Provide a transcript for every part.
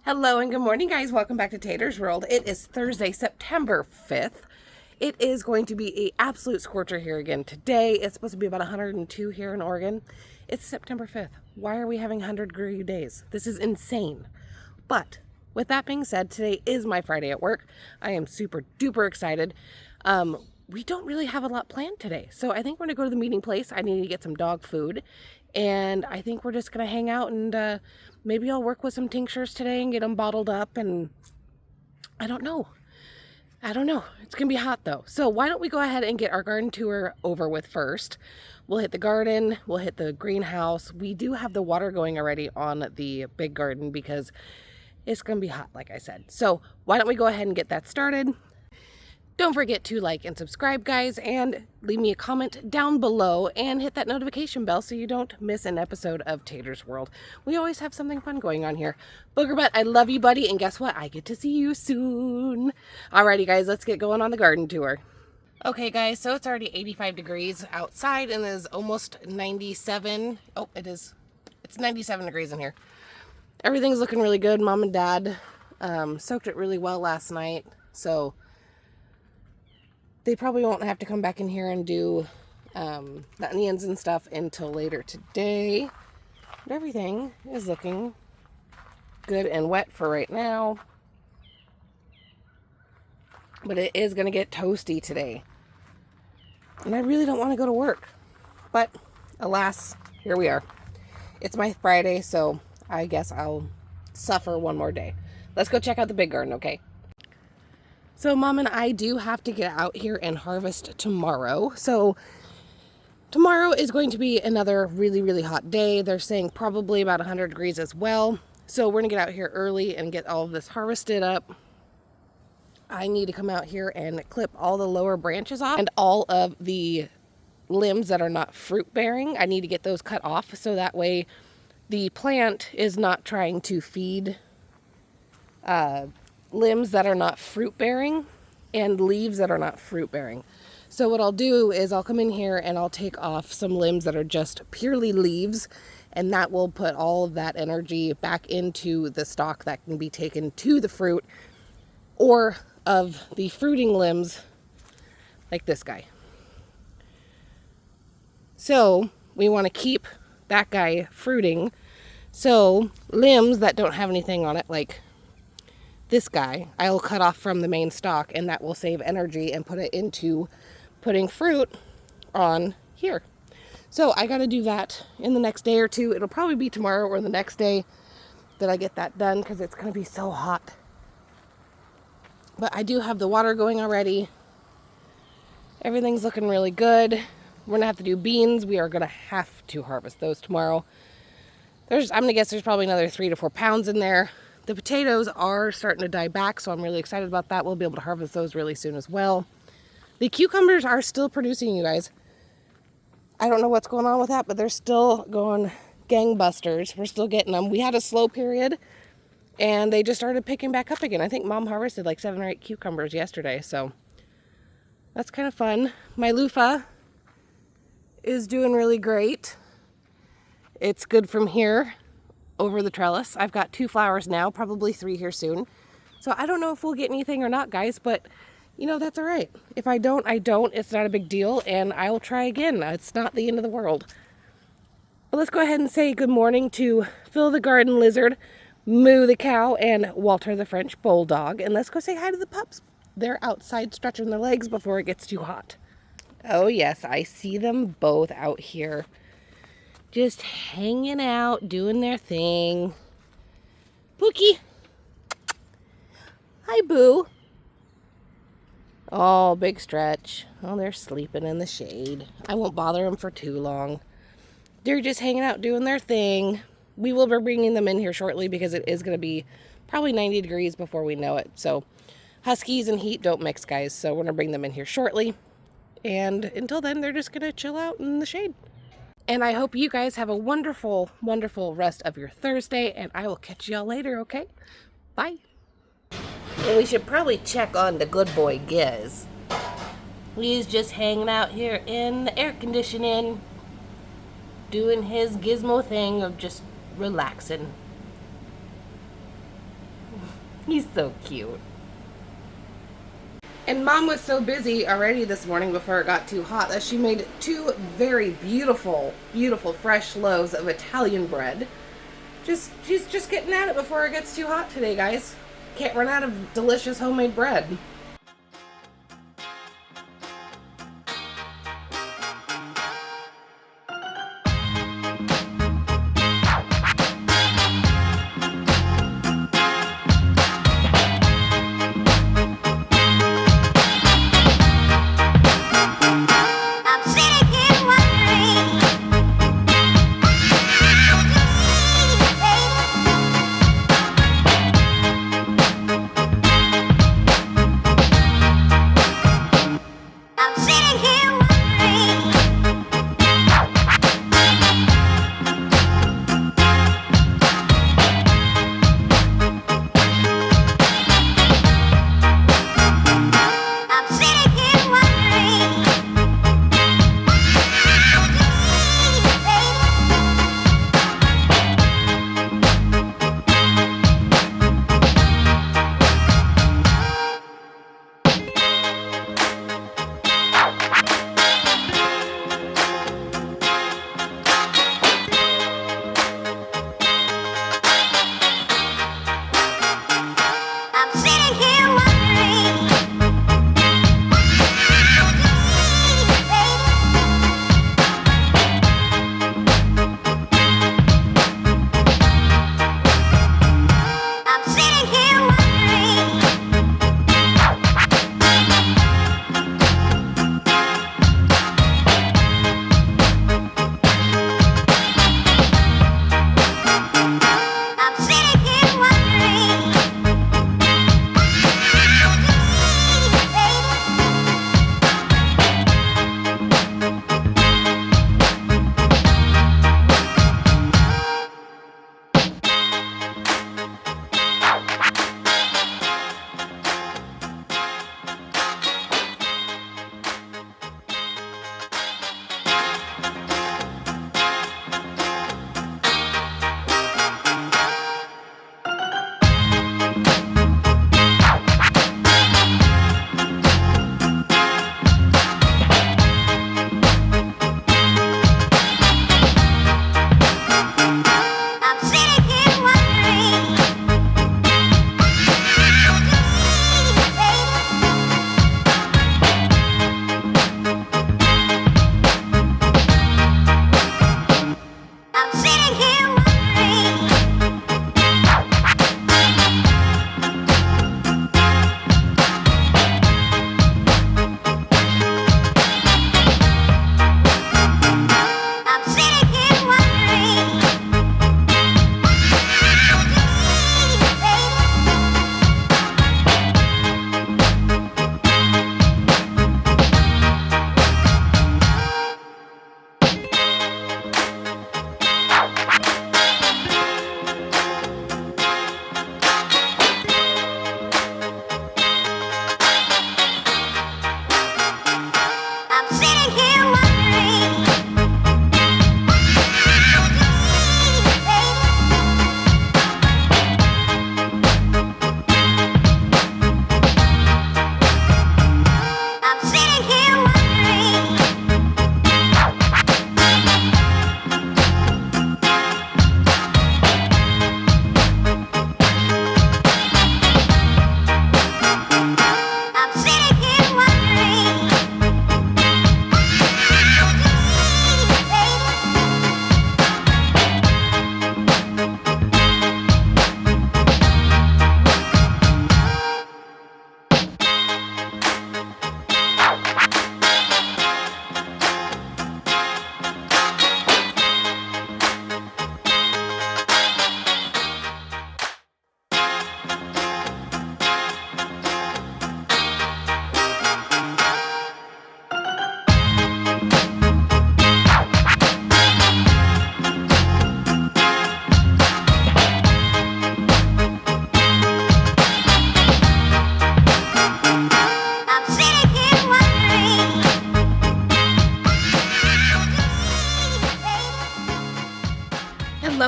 Hello and good morning, guys. Welcome back to Tater's World. It is Thursday, September 5th. It is going to be an absolute scorcher here again today. It's supposed to be about 102 here in Oregon. It's September 5th. Why are we having 100-degree days? This is insane. But with that being said, today is my Friday at work. I am super duper excited. We don't really have a lot planned today. So I think we're going to go to the meeting place. I need to get some dog food. And I think we're just going to hang out and maybe I'll work with some tinctures today and get them bottled up. And I don't know. It's going to be hot though. So why don't we go ahead and get our garden tour over with first. We'll hit the garden. We'll hit the greenhouse. We do have the water going already on the big garden because it's going to be hot, like I said. So why don't we go ahead and get that started. Don't forget to like and subscribe, guys, and leave me a comment down below and hit that notification bell so you don't miss an episode of Tater's World. We always have something fun going on here. Booger butt, I love you, buddy, and guess what? I get to see you soon. Alrighty, guys, let's get going on the garden tour. Okay, guys, so it's already 85 degrees outside and it is almost 97. Oh, it is. It's 97 degrees in here. Everything's looking really good. Mom and Dad soaked it really well last night, so they probably won't have to come back in here and do the onions and stuff until later today. But everything is looking good and wet for right now. But it is going to get toasty today. And I really don't want to go to work. But alas, here we are. It's my Friday, so I guess I'll suffer one more day. Let's go check out the big garden, okay? So Mom and I do have to get out here and harvest tomorrow. So tomorrow is going to be another really, really hot day. They're saying probably about 100 degrees as well. So we're going to get out here early and get all of this harvested up. I need to come out here and clip all the lower branches off and all of the limbs that are not fruit bearing. I need to get those cut off so that way the plant is not trying to feed limbs that are not fruit bearing and leaves that are not fruit bearing. So what I'll do is I'll come in here and I'll take off some limbs that are just purely leaves, and that will put all of that energy back into the stalk that can be taken to the fruit, or of the fruiting limbs like this guy. So we want to keep that guy fruiting. So limbs that don't have anything on it, like this guy, I'll cut off from the main stalk, and that will save energy and put it into putting fruit on here. So I got to do that in the next day or two. It'll probably be tomorrow or the next day that I get that done because it's going to be so hot. But I do have the water going already. Everything's looking really good. We're going to have to do beans. We are going to have to harvest those tomorrow. I'm going to guess there's probably another 3 to 4 pounds in there. The potatoes are starting to die back, so I'm really excited about that. We'll be able to harvest those really soon as well. The cucumbers are still producing, you guys. I don't know what's going on with that, but they're still going gangbusters. We're still getting them. We had a slow period, and they just started picking back up again. I think Mom harvested like 7 or 8 cucumbers yesterday, so that's kind of fun. My loofah is doing really great. It's good from here over the trellis. I've got 2 flowers now, probably 3 here soon. So I don't know if we'll get anything or not, guys, but you know, that's all right. If I don't, I don't. It's not a big deal, and I'll try again. It's not the end of the world. But let's go ahead and say good morning to Phil the garden lizard, Moo the cow, and Walter the French bulldog. And let's go say hi to the pups. They're outside stretching their legs before it gets too hot. Oh yes, I see them both out here, just hanging out, doing their thing. Pookie. Hi, Boo. Oh, big stretch. Oh, they're sleeping in the shade. I won't bother them for too long. They're just hanging out, doing their thing. We will be bringing them in here shortly because it is going to be probably 90 degrees before we know it. So huskies and heat don't mix, guys. So we're going to bring them in here shortly. And until then, they're just going to chill out in the shade. And I hope you guys have a wonderful, wonderful rest of your Thursday. And I will catch y'all later, okay? Bye. And we should probably check on the good boy Giz. He's just hanging out here in the air conditioning, doing his gizmo thing of just relaxing. He's so cute. And Mom was so busy already this morning before it got too hot that she made 2 very beautiful, beautiful fresh loaves of Italian bread. She's just getting at it before it gets too hot today, guys. Can't run out of delicious homemade bread.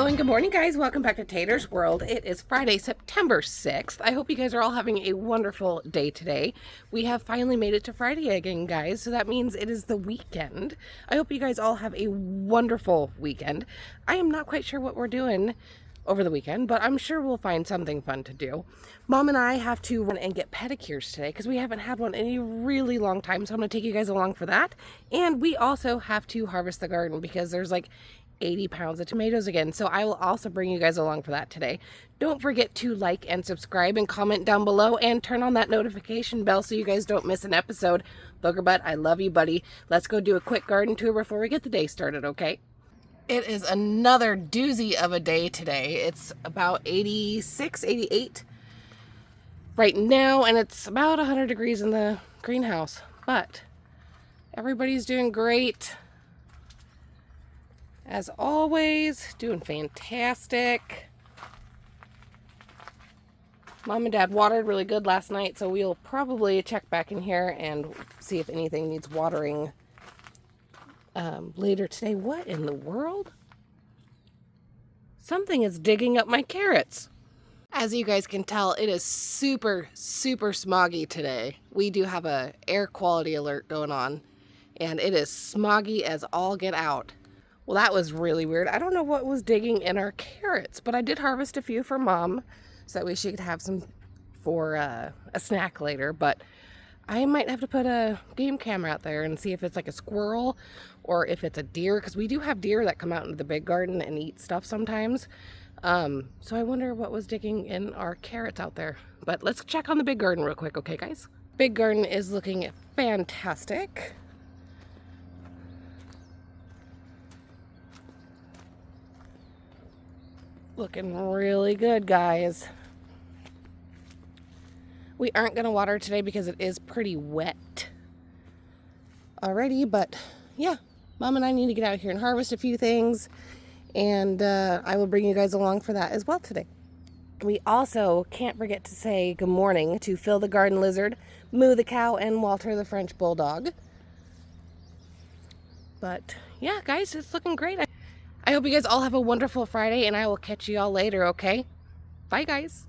and good morning, guys. Welcome back to Tater's World. It is Friday, September 6th. I hope you guys are all having a wonderful day today. We have finally made it to Friday again, guys, so that means it is the weekend. I hope you guys all have a wonderful weekend. I am not quite sure what we're doing over the weekend, but I'm sure we'll find something fun to do. Mom and I have to run and get pedicures today because we haven't had one in a really long time, so I'm going to take you guys along for that. And we also have to harvest the garden because there's like 80 pounds of tomatoes again, so I will also bring you guys along for that today. Don't forget to like and subscribe and comment down below and turn on that notification bell so you guys don't miss an episode. Booger butt, I love you, buddy. Let's go do a quick garden tour before we get the day started, okay? It is another doozy of a day today. It's about 86, 88 right now, and it's about 100 degrees in the greenhouse, but everybody's doing great. As always, doing fantastic. Mom and Dad watered really good last night, so we'll probably check back in here and see if anything needs watering later today. What in the world? Something is digging up my carrots. As you guys can tell, it is super smoggy today. We do have a air quality alert going on, and it is smoggy as all get out. Well, that was really weird. I don't know what was digging in our carrots, but I did harvest a few for Mom so that way she could have some for a snack later. But I might have to put a game camera out there and see if it's like a squirrel or if it's a deer, because we do have deer that come out into the big garden and eat stuff sometimes. So I wonder what was digging in our carrots out there. But let's check on the big garden real quick, okay, guys? Big garden is looking fantastic. Looking really good, guys. We aren't going to water today because it is pretty wet already, but yeah, Mom and I need to get out here and harvest a few things, and I will bring you guys along for that as well today. We also can't forget to say good morning to Phil the garden lizard, Moo the cow, and Walter the French bulldog. But yeah, guys, it's looking great. I hope you guys all have a wonderful Friday, and I will catch you all later, okay? Bye, guys.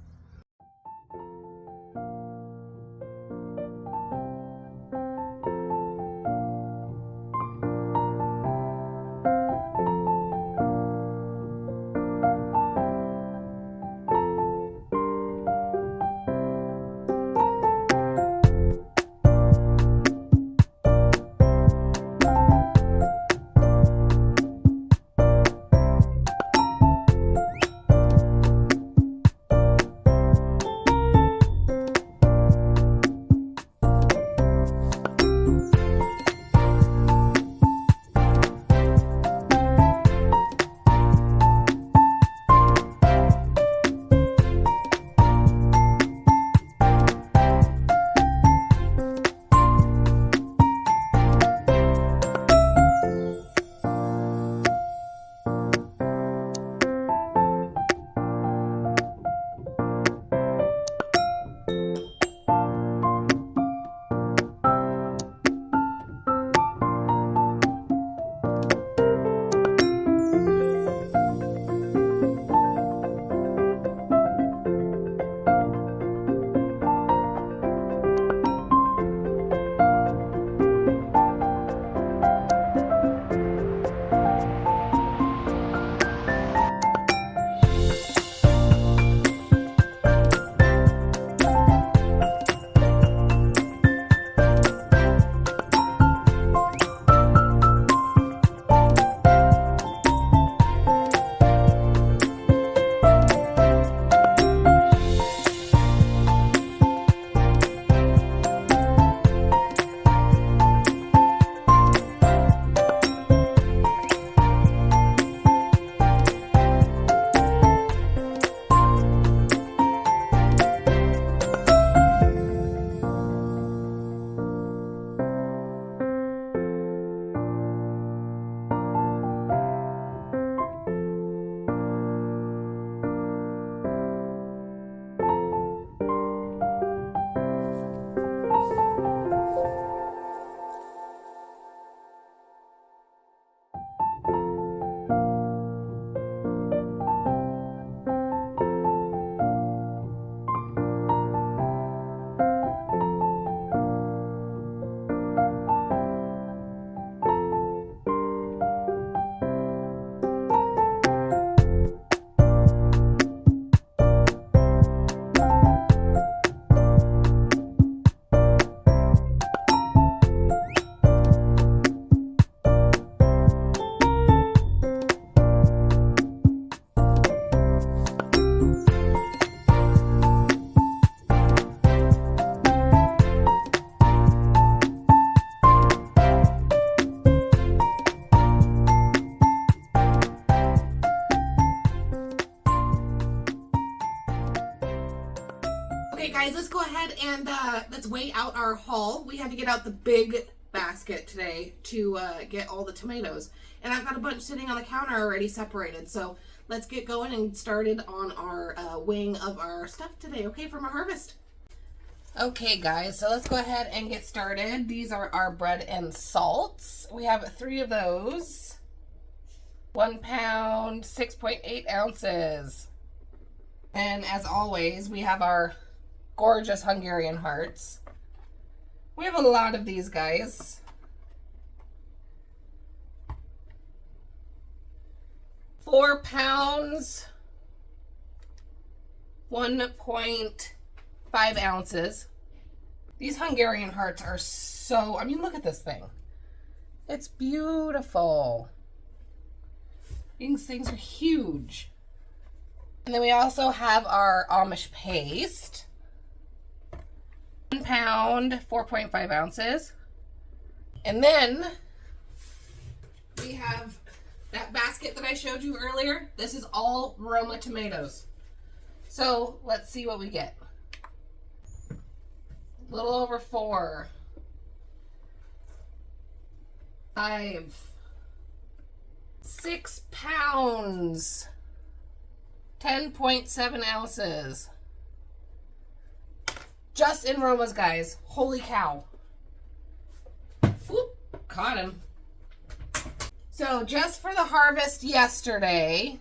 And let's weigh out our haul. We had to get out the big basket today to get all the tomatoes. And I've got a bunch sitting on the counter already separated. So let's get going and started on our weighing of our stuff today, okay, from our harvest. Okay, guys, so let's go ahead and get started. These are our bread and salts. We have 3 of those. 1 pound, 6.8 ounces. And as always, we have our gorgeous Hungarian hearts. We have a lot of these guys. 4 pounds, 1.5 ounces. These Hungarian hearts are so, I mean, look at this thing. It's beautiful. These things are huge. And then we also have our Amish paste. 1 pound, 4.5 ounces. And then we have that basket that I showed you earlier. This is all Roma tomatoes. So let's see what we get. A little over 4. 5. 6 pounds. 10.7 ounces. Just in Romas, guys. Holy cow. Whoop, caught him. So just for the harvest yesterday,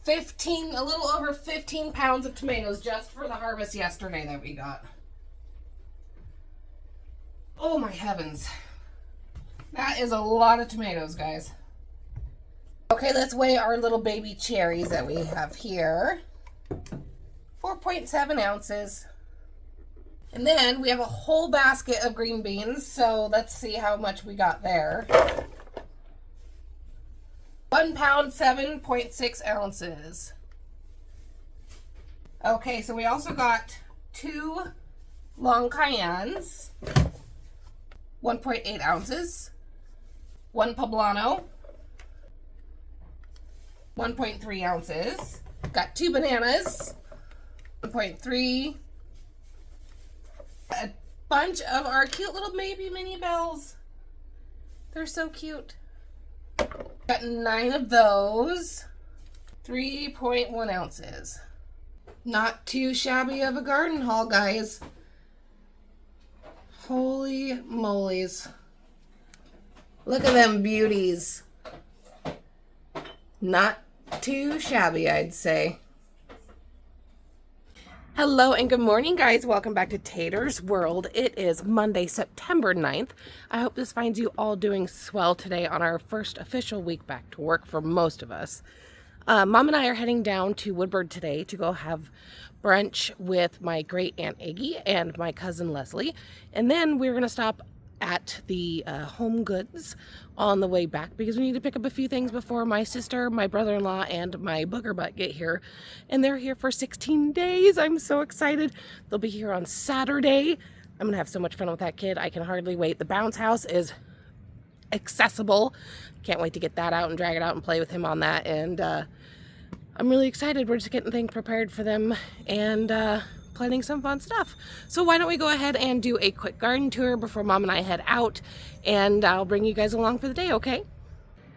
a little over 15 pounds of tomatoes just for the harvest yesterday that we got. Oh my heavens. That is a lot of tomatoes, guys. Okay, let's weigh our little baby cherries that we have here. 4.7 ounces. And then we have a whole basket of green beans, so let's see how much we got there. 1 pound, 7.6 ounces. Okay, so we also got 2 long cayennes, 1.8 ounces. 1 poblano, 1.3 ounces. Got 2 bananas, 1.3. A bunch of our cute little baby mini bells. They're so cute. Got 9 of those, 3.1 ounces. Not too shabby of a garden haul, guys. Holy molies. Look at them beauties. Not too shabby, I'd say. Hello and good morning, guys. Welcome back to Tater's World. It is Monday, September 9th. I hope this finds you all doing swell today on our first official week back to work for most of us. Mom and I are heading down to Woodburn today to go have brunch with my great Aunt Aggie and my cousin Leslie. And then we're going to stop at the Home Goods on the way back because we need to pick up a few things before my sister, my brother-in-law, and my booger butt get here. And they're here for 16 days. I'm so excited. They'll be here on Saturday. I'm gonna have so much fun with that kid. I can hardly wait. The bounce house is accessible. Can't wait to get that out and drag it out and play with him on that. And I'm really excited. We're just getting things prepared for them and planning some fun stuff. So why don't we go ahead and do a quick garden tour before Mom and I head out, and I'll bring you guys along for the day, okay?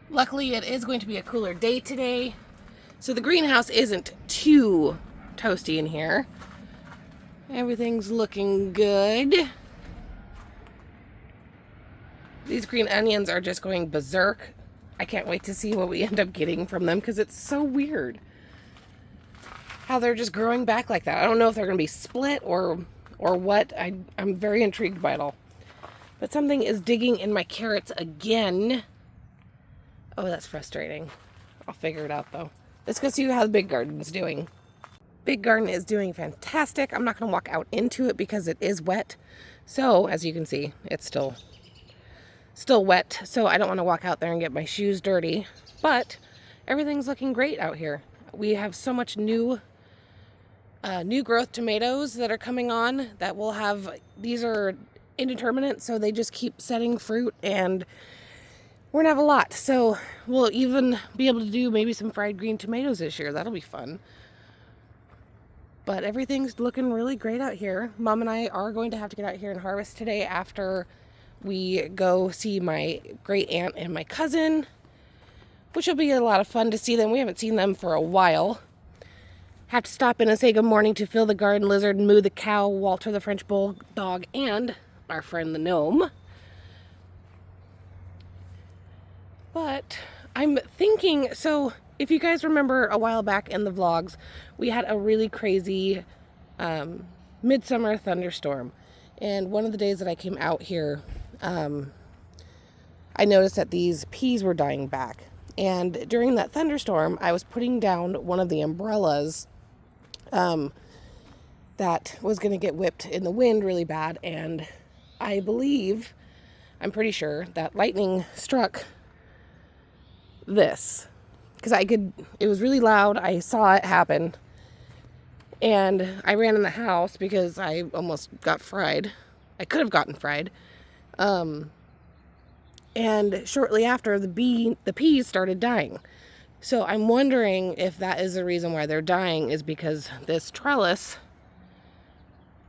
Luckily, it is going to be a cooler day today, so the greenhouse isn't too toasty in here. Everything's looking good. These green onions are just going berserk. I can't wait to see what we end up getting from them because it's so weird how they're just growing back like that. I don't know if they're going to be split or what. I'm very intrigued by it all. But something is digging in my carrots again. Oh, that's frustrating. I'll figure it out though. Let's go see how the big garden's doing. Big garden is doing fantastic. I'm not going to walk out into it because it is wet. So, as you can see, it's still wet. So I don't want to walk out there and get my shoes dirty. But everything's looking great out here. We have so much new growth tomatoes that are coming on that we'll have. These are indeterminate, so they just keep setting fruit, and we're gonna have a lot. So we'll even be able to do maybe some fried green tomatoes this year. That'll be fun. But everything's looking really great out here. Mom and I are going to have to get out here and harvest today after we go see my great aunt and my cousin, which will be a lot of fun to see them. We haven't seen them for a while. Have to stop in and say good morning to Phil the garden lizard, Moo the cow, Walter the French bulldog, and our friend the gnome. But I'm thinking, so if you guys remember a while back in the vlogs, we had a really crazy midsummer thunderstorm. And one of the days that I came out here, I noticed that these peas were dying back. And during that thunderstorm, I was putting down one of the umbrellas that was going to get whipped in the wind really bad. And I believe, I'm pretty sure, that lightning struck this. Because it was really loud. I saw it happen. And I ran in the house because I almost got fried. I could have gotten fried. And shortly after, the peas started dying. So I'm wondering if that is the reason why they're dying, is because this trellis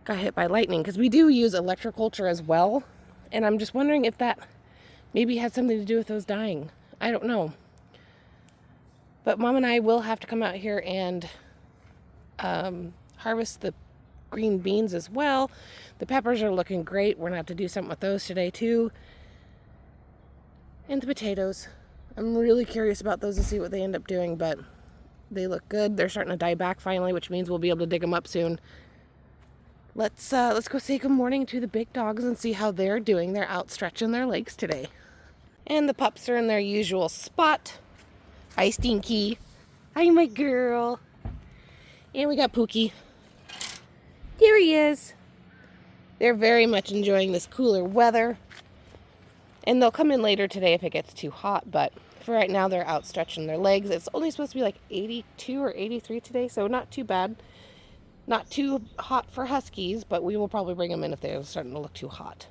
got hit by lightning. Because we do use electroculture as well. And I'm just wondering if that maybe had something to do with those dying. I don't know. But Mom and I will have to come out here and harvest the green beans as well. The peppers are looking great. We're going to have to do something with those today too. And the potatoes. I'm really curious about those to see what they end up doing, but they look good. They're starting to die back finally, which means we'll be able to dig them up soon. Let's go say good morning to the big dogs and see how they're doing. They're out stretching their legs today. And the pups are in their usual spot. Hi, Stinky. Hi, my girl. And we got Pookie. There he is. They're very much enjoying this cooler weather. And they'll come in later today if it gets too hot. But for right now, they're out stretching their legs. It's only supposed to be like 82 or 83 today, so not too bad. Not too hot for huskies, but we will probably bring them in if they're starting to look too hot.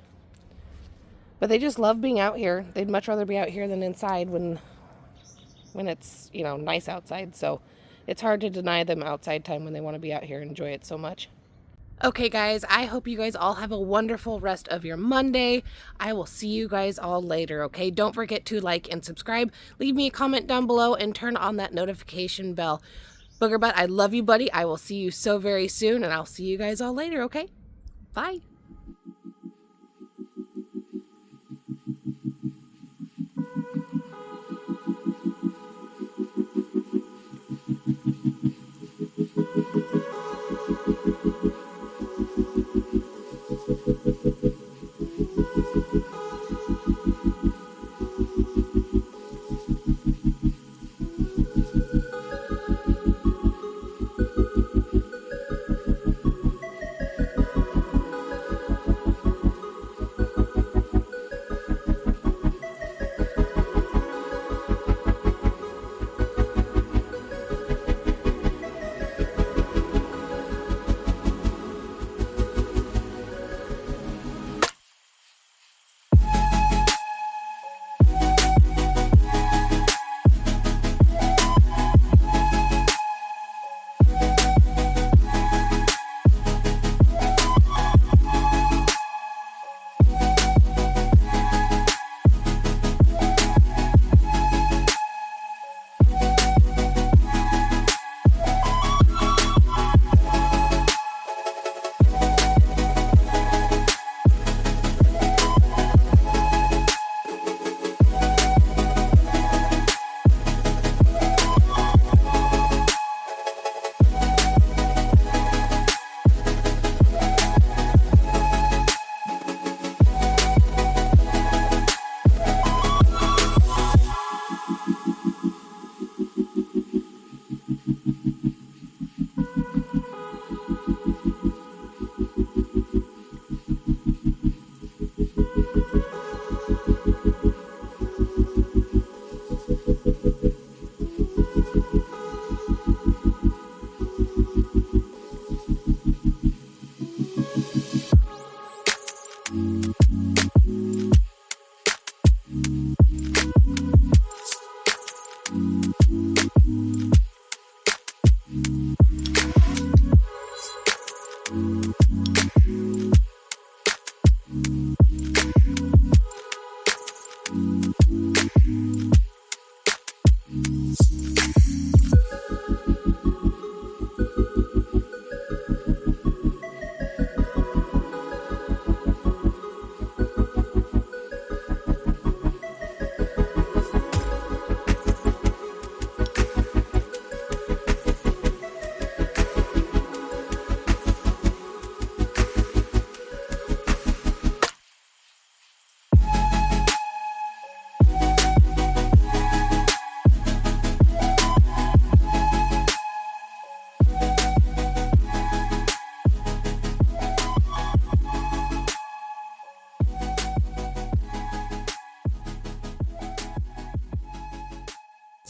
But they just love being out here. They'd much rather be out here than inside when it's, nice outside. So it's hard to deny them outside time when they want to be out here and enjoy it so much. Okay, guys, I hope you guys all have a wonderful rest of your Monday. I will see you guys all later, okay? Don't forget to like and subscribe. Leave me a comment down below and turn on that notification bell. Booger Butt, I love you, buddy. I will see you so very soon, and I'll see you guys all later, okay? Bye.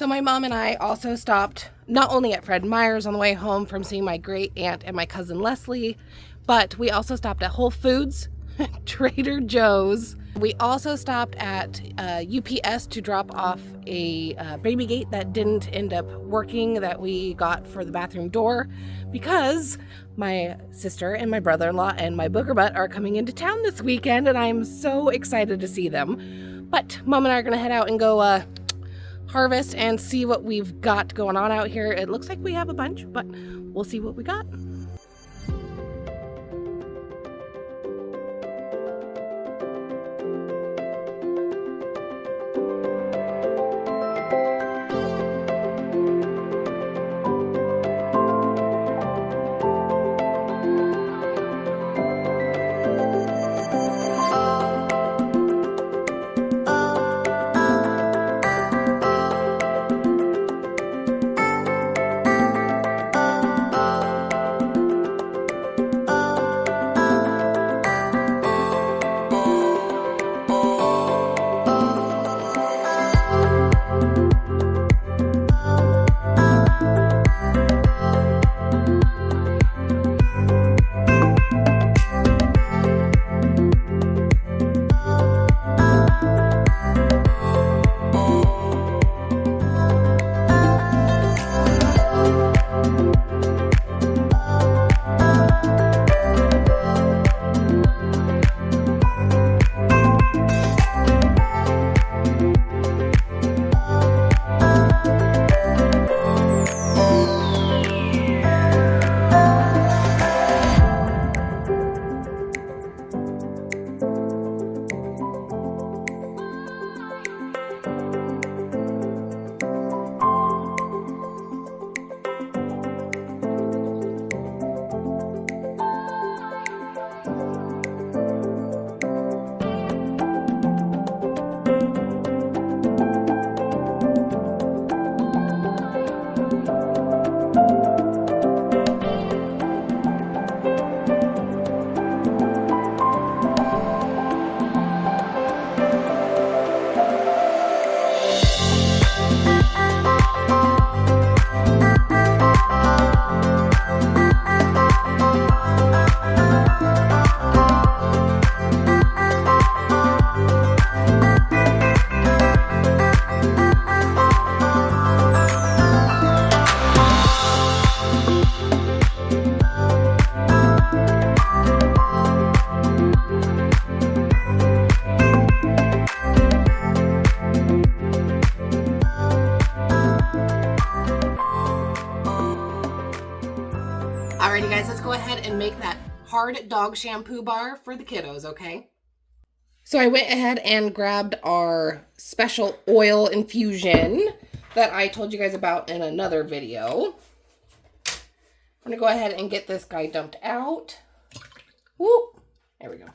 So my mom and I also stopped not only at Fred Meyer's on the way home from seeing my great aunt and my cousin Leslie, but we also stopped at Whole Foods, Trader Joe's. We also stopped at UPS to drop off a baby gate that didn't end up working that we got for the bathroom door because my sister and my brother-in-law and my booger butt are coming into town this weekend and I'm so excited to see them. But Mom and I are going to head out and go harvest and see what we've got going on out here. It looks like we have a bunch, but we'll see what we got. Alrighty guys, let's go ahead and make that hard dog shampoo bar for the kiddos, okay? So I went ahead and grabbed our special oil infusion that I told you guys about in another video. I'm gonna go ahead and get this guy dumped out. Whoop, there we go.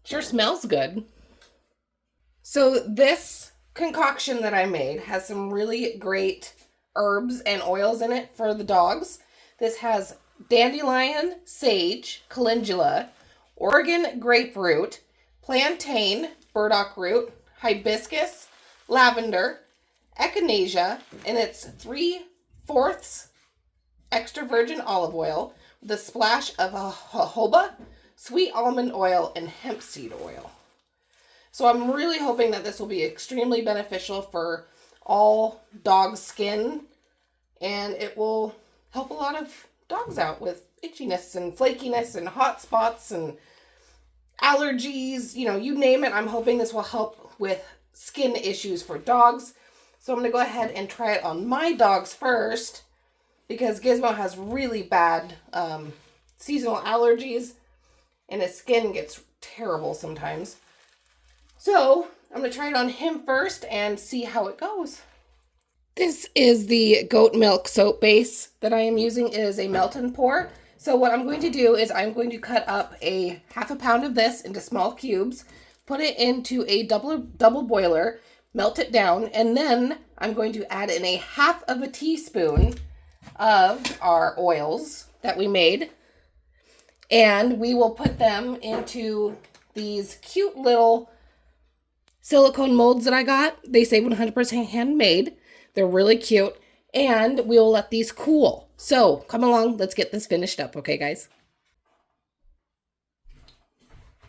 Sure smells good. So this concoction that I made has some really great herbs and oils in it for the dogs. This has dandelion, sage, calendula, Oregon grapefruit, plantain, burdock root, hibiscus, lavender, echinacea, and it's 3/4 extra virgin olive oil with a splash of jojoba, sweet almond oil, and hemp seed oil. So I'm really hoping that this will be extremely beneficial for all dog skin, and it will help a lot of dogs out with itchiness and flakiness and hot spots and allergies, you know, you name it. I'm hoping this will help with skin issues for dogs. So I'm going to go ahead and try it on my dogs first because Gizmo has really bad seasonal allergies and his skin gets terrible sometimes. So I'm going to try it on him first and see how it goes. This is the goat milk soap base that I am using. It is a melt and pour. So what I'm going to do is I'm going to cut up a 1/2 pound of this into small cubes, put it into a double boiler, melt it down, and then I'm going to add in a 1/2 teaspoon of our oils that we made. And we will put them into these cute little silicone molds that I got. They say 100% handmade. They're really cute. And we will let these cool. So come along, let's get this finished up, okay, guys?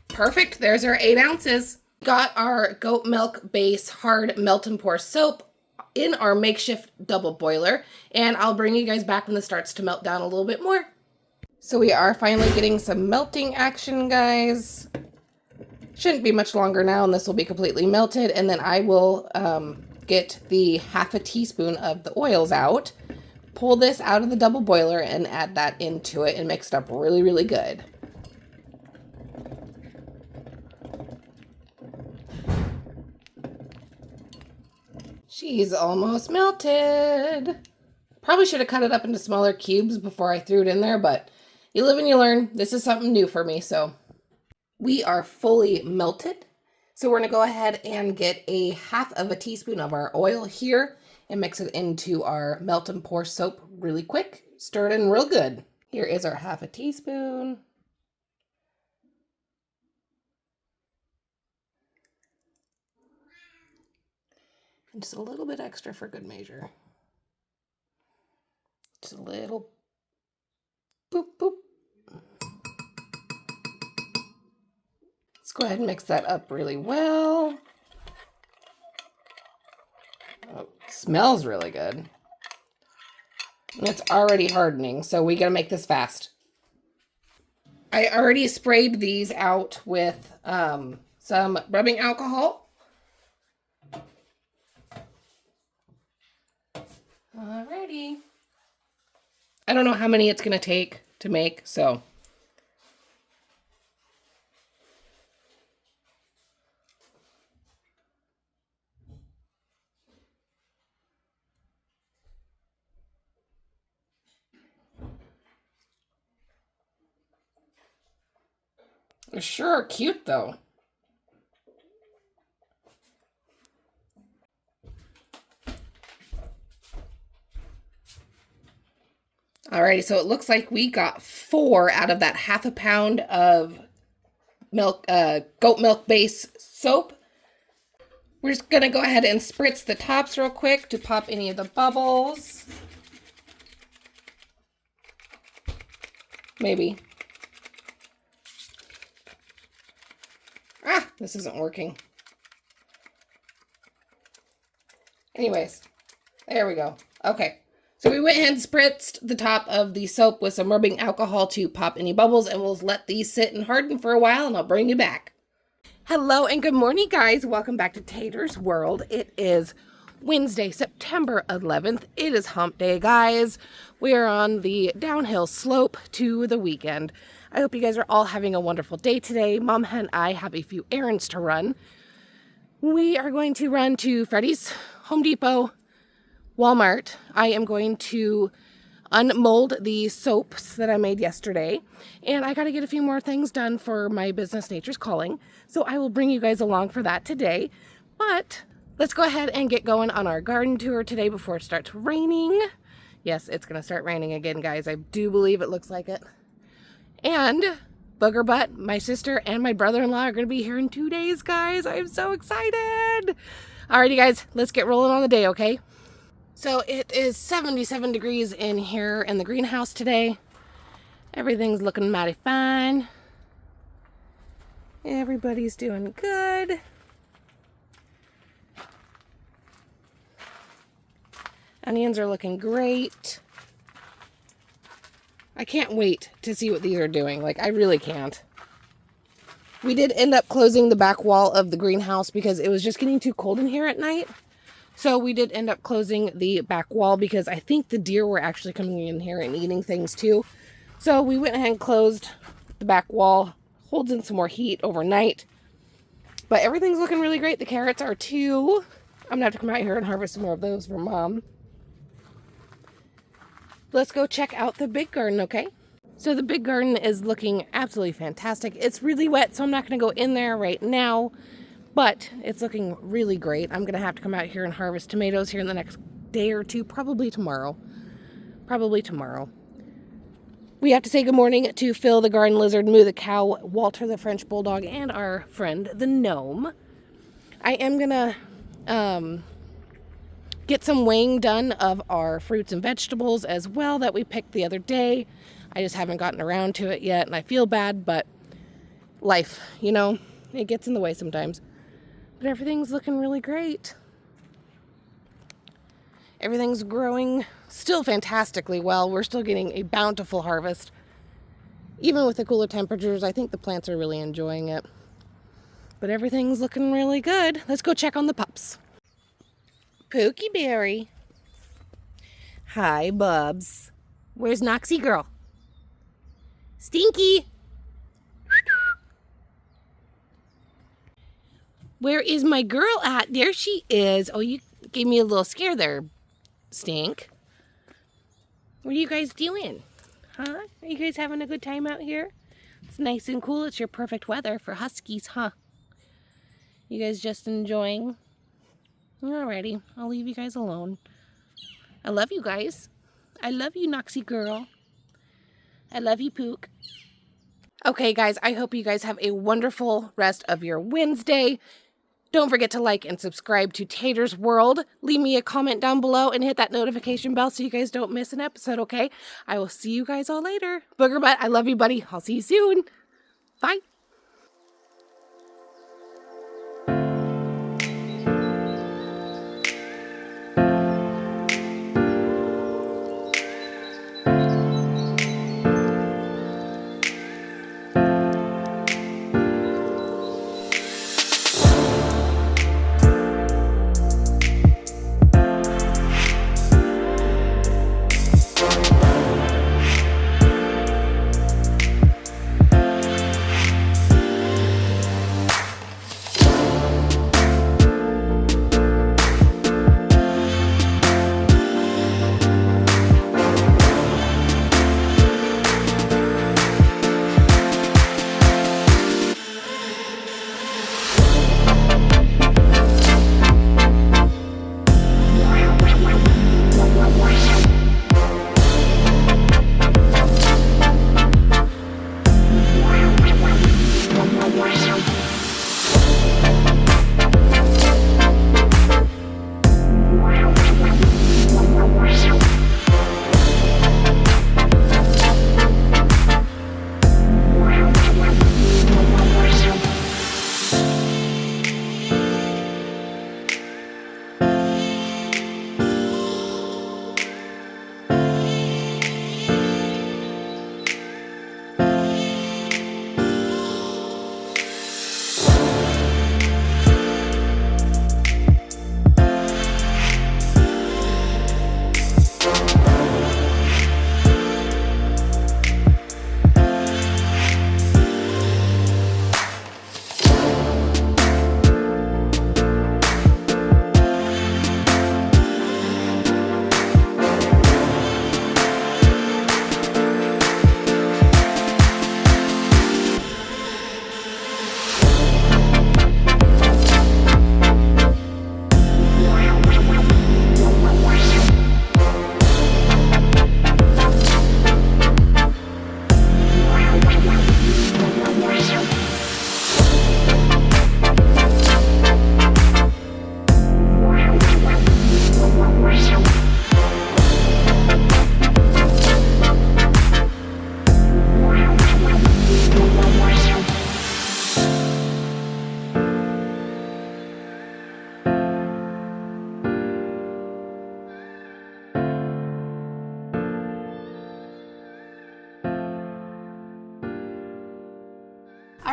Perfect. There's our 8 ounces. Got our goat milk base hard melt and pour soap in our makeshift double boiler. And I'll bring you guys back when this starts to melt down a little bit more. So we are finally getting some melting action, guys. Shouldn't be much longer now, and this will be completely melted. And then I will get the half a teaspoon of the oils out, pull this out of the double boiler, and add that into it and mix it up really, really good. She's almost melted. Probably should have cut it up into smaller cubes before I threw it in there, but you live and you learn. This is something new for me, so. We are fully melted. So we're gonna go ahead and get a half of a teaspoon of our oil here and mix it into our melt and pour soap really quick. Stir it in real good. Here is our half a teaspoon. And just a little bit extra for good measure. Just a little boop, boop. Let's go ahead and mix that up really well. Oh, it smells really good. And it's already hardening, so we gotta make this fast. I already sprayed these out with some rubbing alcohol. Alrighty. I don't know how many it's gonna take to make, so. They sure are cute though. Alrighty, so it looks like we got 4 out of that half a pound of milk, goat milk base soap. We're just gonna go ahead and spritz the tops real quick to pop any of the bubbles. Maybe. Ah, this isn't working. Anyways, there we go. Okay. So we went ahead and spritzed the top of the soap with some rubbing alcohol to pop any bubbles, and we'll let these sit and harden for a while, and I'll bring you back. Hello and good morning, guys. Welcome back to Tater's World. It is Wednesday, September 11th. It is hump day, guys. We are on the downhill slope to the weekend. I hope you guys are all having a wonderful day today. Mom and I have a few errands to run. We are going to run to Freddy's, Home Depot, Walmart. I am going to unmold the soaps that I made yesterday, and I got to get a few more things done for my business Nature's Calling, so I will bring you guys along for that today. But let's go ahead and get going on our garden tour today before it starts raining. Yes, it's gonna start raining again, guys. I do believe it looks like it. And Booger Butt, my sister, and my brother-in-law are gonna be here in 2 days, guys. I'm so excited. Alrighty, guys, let's get rolling on the day, okay? So it is 77 degrees in here in the greenhouse today. Everything's looking mighty fine. Everybody's doing good. Onions are looking great. I can't wait to see what these are doing. Like, I really can't. We did end up closing the back wall of the greenhouse because it was just getting too cold in here at night. So we did end up closing the back wall because I think the deer were actually coming in here and eating things too. So we went ahead and closed the back wall. Holds in some more heat overnight. But everything's looking really great. The carrots are too. I'm going to have to come out here and harvest some more of those for Mom. Let's go check out the big garden, okay? So the big garden is looking absolutely fantastic. It's really wet, so I'm not going to go in there right now. But it's looking really great. I'm going to have to come out here and harvest tomatoes here in the next day or two. Probably tomorrow. We have to say good morning to Phil the garden lizard, Moo the cow, Walter the French bulldog, and our friend the gnome. I am gonna get some weighing done of our fruits and vegetables as well that we picked the other day. I just haven't gotten around to it yet, and I feel bad, but life, you know, it gets in the way sometimes. But everything's looking really great. Everything's growing still fantastically well. We're still getting a bountiful harvest. Even with the cooler temperatures, I think the plants are really enjoying it. But everything's looking really good. Let's go check on the pups. Pookie Berry. Hi, Bubs. Where's Knoxy girl? Stinky. Where is my girl at? There she is. Oh, you gave me a little scare there, Stink. What are you guys doing? Huh? Are you guys having a good time out here? It's nice and cool. It's your perfect weather for huskies, huh? You guys just enjoying? Alrighty, I'll leave you guys alone. I love you guys. I love you, Knoxy girl. I love you, Pook. Okay, guys, I hope you guys have a wonderful rest of your Wednesday. Don't forget to like and subscribe to Tater's World. Leave me a comment down below and hit that notification bell so you guys don't miss an episode, okay? I will see you guys all later. Booger butt, I love you, buddy. I'll see you soon. Bye.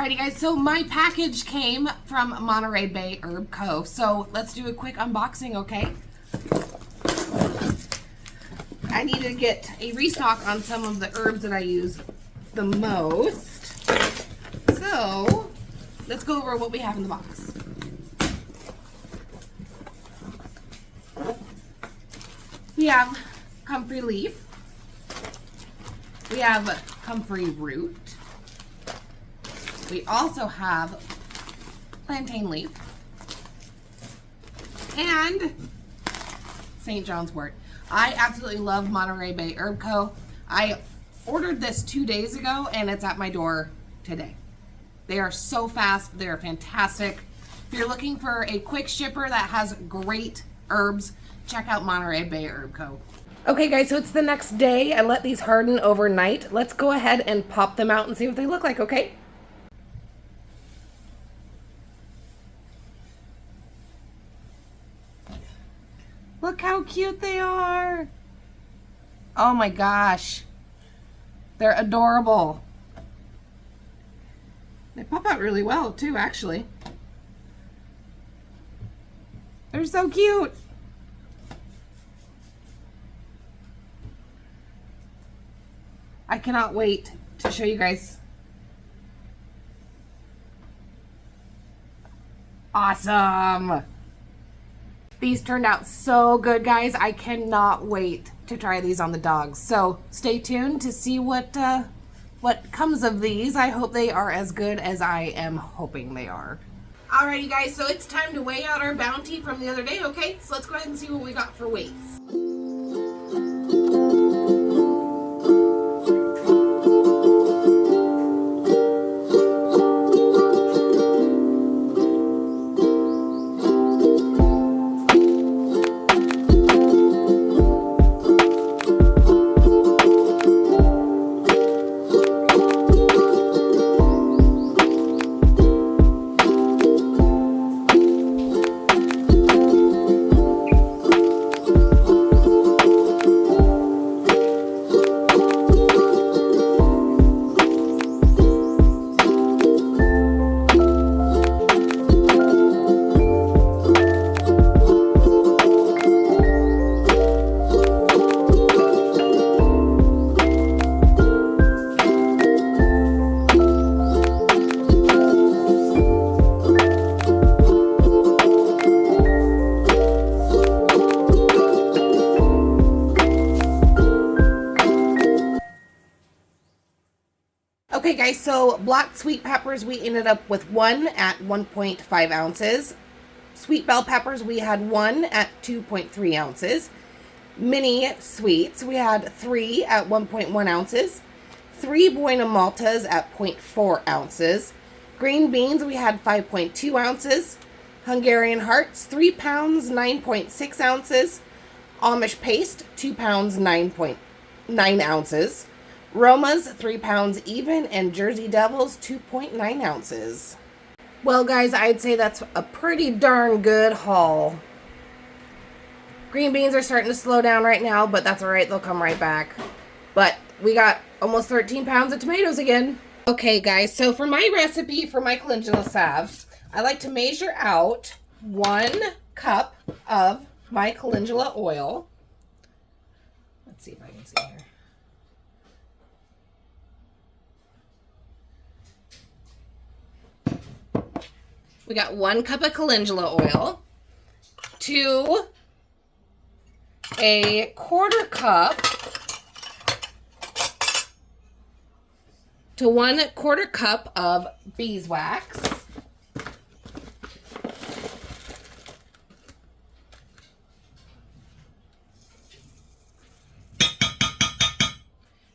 Alrighty guys, so my package came from Monterey Bay Herb Co. So let's do a quick unboxing, okay? I need to get a restock on some of the herbs that I use the most. So let's go over what we have in the box. We have comfrey leaf. We have comfrey root. We also have plantain leaf and St. John's wort. I absolutely love Monterey Bay Herb Co. I ordered this 2 days ago and it's at my door today. They are so fast. They're fantastic. If you're looking for a quick shipper that has great herbs, check out Monterey Bay Herb Co. Okay guys, so it's the next day. I let these harden overnight. Let's go ahead and pop them out and see what they look like, okay? Look how cute they are. Oh my gosh. They're adorable. They pop out really well too, actually. They're so cute. I cannot wait to show you guys. Awesome. These turned out so good, guys. I cannot wait to try these on the dogs. So stay tuned to see what comes of these. I hope they are as good as I am hoping they are. Alrighty guys, so it's time to weigh out our bounty from the other day, okay? So let's go ahead and see what we got for weights. Okay guys, so black sweet peppers, we ended up with 1 at 1.5 ounces. Sweet bell peppers, we had 1 at 2.3 ounces. Mini sweets, we had 3 at 1.1 ounces. 3 Buena Maltas at 0.4 ounces. Green beans, we had 5.2 ounces. Hungarian hearts, 3 pounds, 9.6 ounces. Amish paste, 2 pounds, 9.9 ounces. Romas, 3 pounds even, and Jersey Devils, 2.9 ounces. Well, guys, I'd say that's a pretty darn good haul. Green beans are starting to slow down right now, but that's all right. They'll come right back. But we got almost 13 pounds of tomatoes again. Okay, guys, so for my recipe for my Calendula Salve, I like to measure out 1 cup of my calendula oil. Let's see if I can see here. We got 1 cup of calendula oil, to a 1/4 cup, to 1/4 cup of beeswax,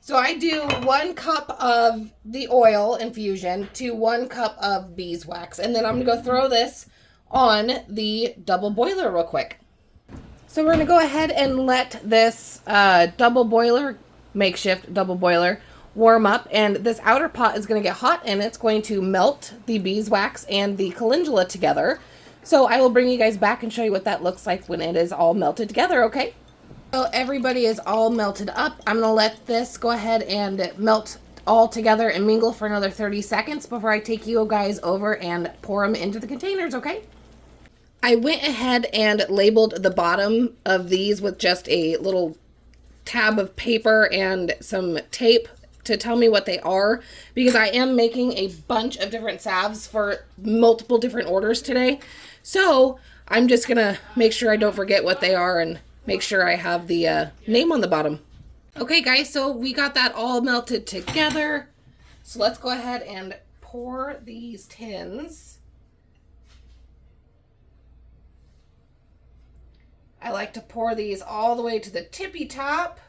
so I do 1 cup of the oil infusion to 1 cup of beeswax. And then I'm going to go throw this on the double boiler real quick. So we're going to go ahead and let this makeshift double boiler, warm up. And this outer pot is going to get hot and it's going to melt the beeswax and the calendula together. So I will bring you guys back and show you what that looks like when it is all melted together, okay? So everybody is all melted up. I'm going to let this go ahead and melt all together and mingle for another 30 seconds before I take you guys over and pour them into the containers, okay? I went ahead and labeled the bottom of these with just a little tab of paper and some tape to tell me what they are, because I am making a bunch of different salves for multiple different orders today. So I'm just going to make sure I don't forget what they are and make sure I have the name on the bottom. Okay guys, so we got that all melted together. So let's go ahead and pour these tins. I like to pour these all the way to the tippy top.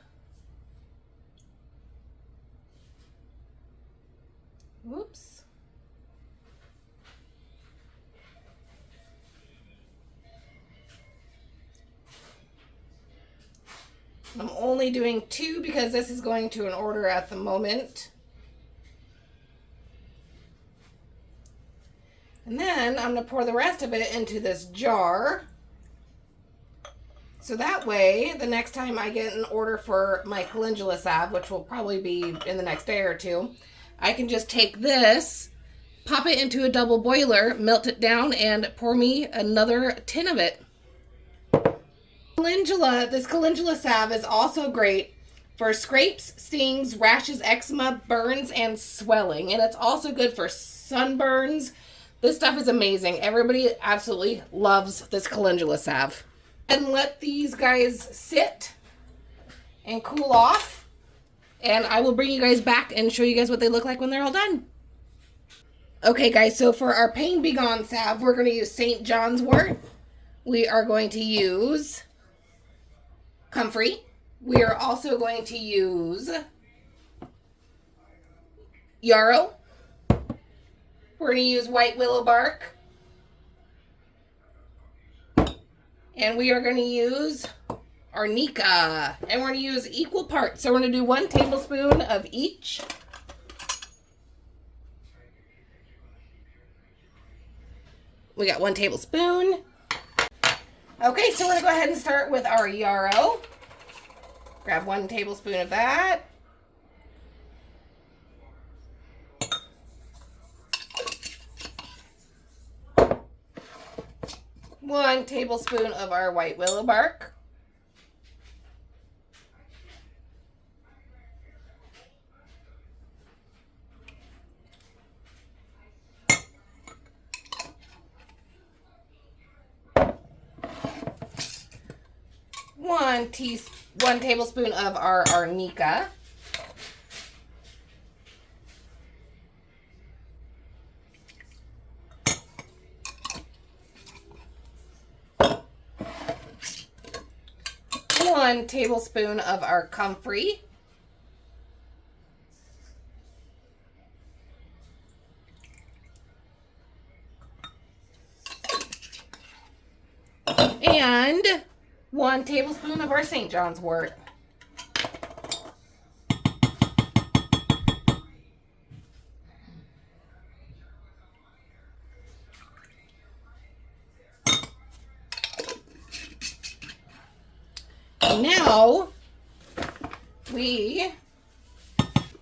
Whoops. I'm only doing 2 because this is going to an order at the moment. And then I'm going to pour the rest of it into this jar. So that way, the next time I get an order for my Calendula Salve, which will probably be in the next day or 2, I can just take this, pop it into a double boiler, melt it down, and pour me another tin of it. This Calendula Salve is also great for scrapes, stings, rashes, eczema, burns, and swelling. And it's also good for sunburns. This stuff is amazing. Everybody absolutely loves this Calendula Salve. And let these guys sit and cool off. And I will bring you guys back and show you guys what they look like when they're all done. Okay, guys, so for our pain Be Gone Salve, we're going to use St. John's wort. We are going to use comfrey. We are also going to use yarrow. We're going to use white willow bark. And we are going to use arnica. And we're going to use equal parts. So we're going to do 1 tablespoon of each. We got 1 tablespoon. Okay, so we're going to go ahead and start with our yarrow. Grab 1 tablespoon of that. One tablespoon of our white willow bark. One tablespoon of our arnica. One tablespoon of our comfrey. And 1 tablespoon of our St. John's wort. And now we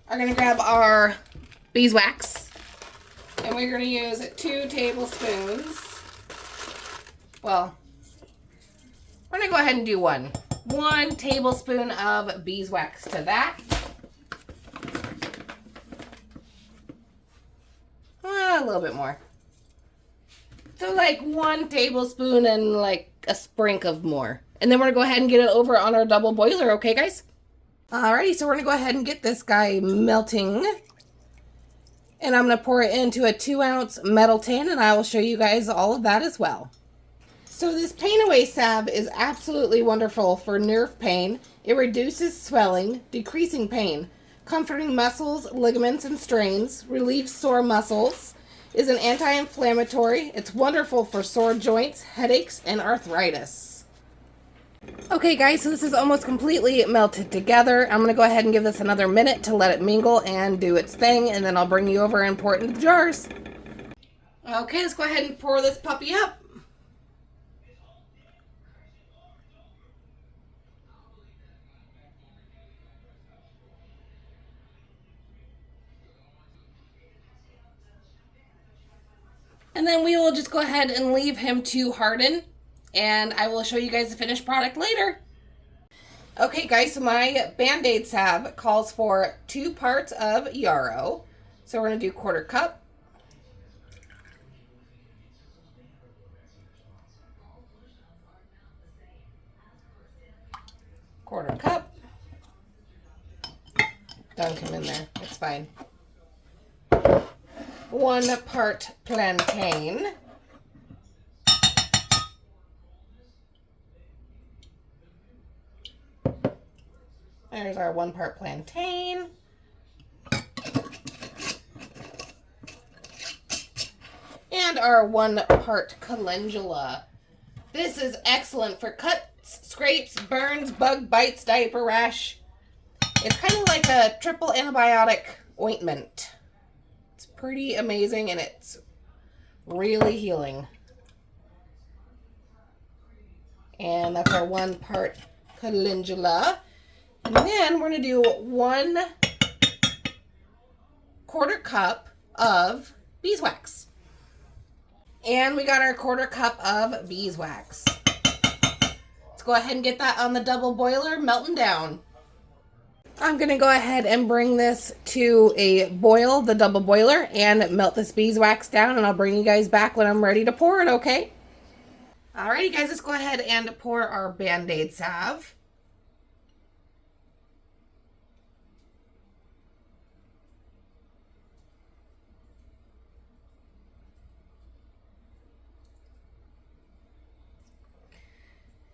are going to grab our beeswax, and we're going to use 2 tablespoons. Well, we're going to go ahead and do 1. 1 tablespoon of beeswax to that. A little bit more. So like 1 tablespoon and like a sprink of more. And then we're going to go ahead and get it over on our double boiler, okay guys? Alrighty, so we're going to go ahead and get this guy melting. And I'm going to pour it into a 2-ounce metal tin, and I will show you guys all of that as well. So this Pain Away Salve is absolutely wonderful for nerve pain. It reduces swelling, decreasing pain, comforting muscles, ligaments, and strains, relieves sore muscles, is an anti-inflammatory. It's wonderful for sore joints, headaches, and arthritis. Okay guys, so this is almost completely melted together. I'm going to go ahead and give this another minute to let it mingle and do its thing, and then I'll bring you over and pour it into the jars. Okay, let's go ahead and pour this puppy up. And then we will just go ahead and leave him to harden, and I will show you guys the finished product later. Okay guys, so my Band-Aid salve calls for 2 parts of yarrow. So we're going to do 1/4 cup. Quarter cup. Dunk him in there, it's fine. 1 part plantain. There's our 1 part plantain. And our 1 part calendula. This is excellent for cuts, scrapes, burns, bug bites, diaper rash. It's kind of like a triple antibiotic ointment. It's pretty amazing and it's really healing. And that's our 1 part calendula. And then we're going to do 1/4 cup of beeswax. And we got our 1/4 cup of beeswax. Let's go ahead and get that on the double boiler, melting down. I'm going to go ahead and bring this to a boil, the double boiler, and melt this beeswax down, and I'll bring you guys back when I'm ready to pour it, okay? Alrighty guys, let's go ahead and pour our Band-Aid salve.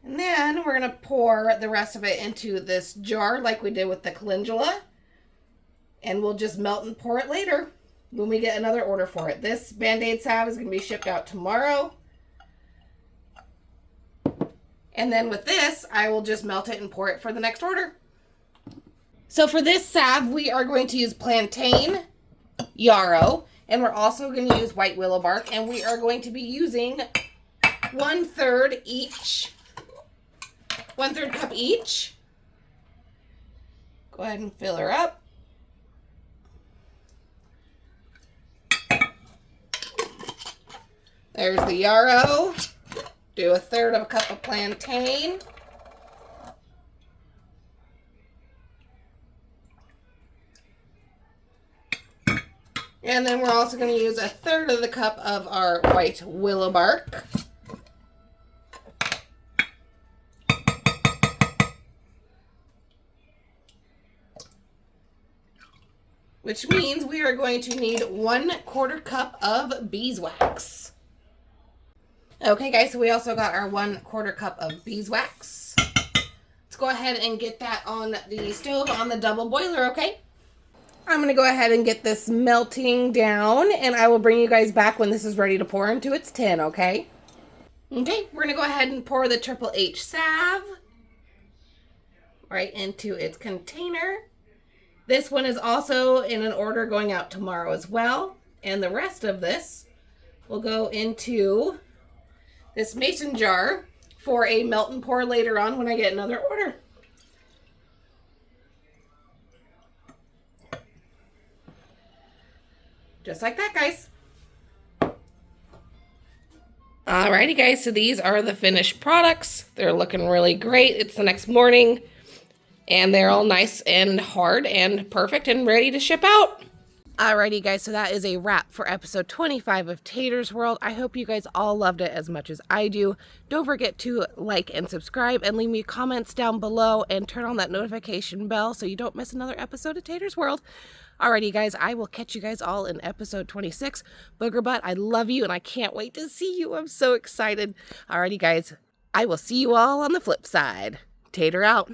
And then we're going to pour the rest of it into this jar like we did with the calendula. And we'll just melt and pour it later when we get another order for it. This Band-Aid salve is going to be shipped out tomorrow. And then with this, I will just melt it and pour it for the next order. So for this salve, we are going to use plantain, yarrow, and we're also going to use white willow bark. And we are going to be using 1/3 each. 1/3 cup each. Go ahead and fill her up. There's the yarrow. Do 1/3 cup of plantain. And then we're also going to use 1/3 cup of our white willow bark. Which means we are going to need 1/4 cup of beeswax. Okay guys, so we also got our 1/4 cup of beeswax. Let's go ahead and get that on the stove on the double boiler, okay? I'm going to go ahead and get this melting down, and I will bring you guys back when this is ready to pour into its tin, okay? Okay, we're going to go ahead and pour the Triple H salve right into its container. This one is also in an order going out tomorrow as well. And the rest of this will go into this mason jar for a melt and pour later on when I get another order. Just like that, guys. Alrighty, guys, so these are the finished products. They're looking really great. It's the next morning. And they're all nice and hard and perfect and ready to ship out. Alrighty guys, so that is a wrap for episode 25 of Tater's World. I hope you guys all loved it as much as I do. Don't forget to like and subscribe and leave me comments down below and turn on that notification bell so you don't miss another episode of Tater's World. Alrighty guys, I will catch you guys all in episode 26. Booger butt, I love you and I can't wait to see you. I'm so excited. Alrighty guys, I will see you all on the flip side. Tater out.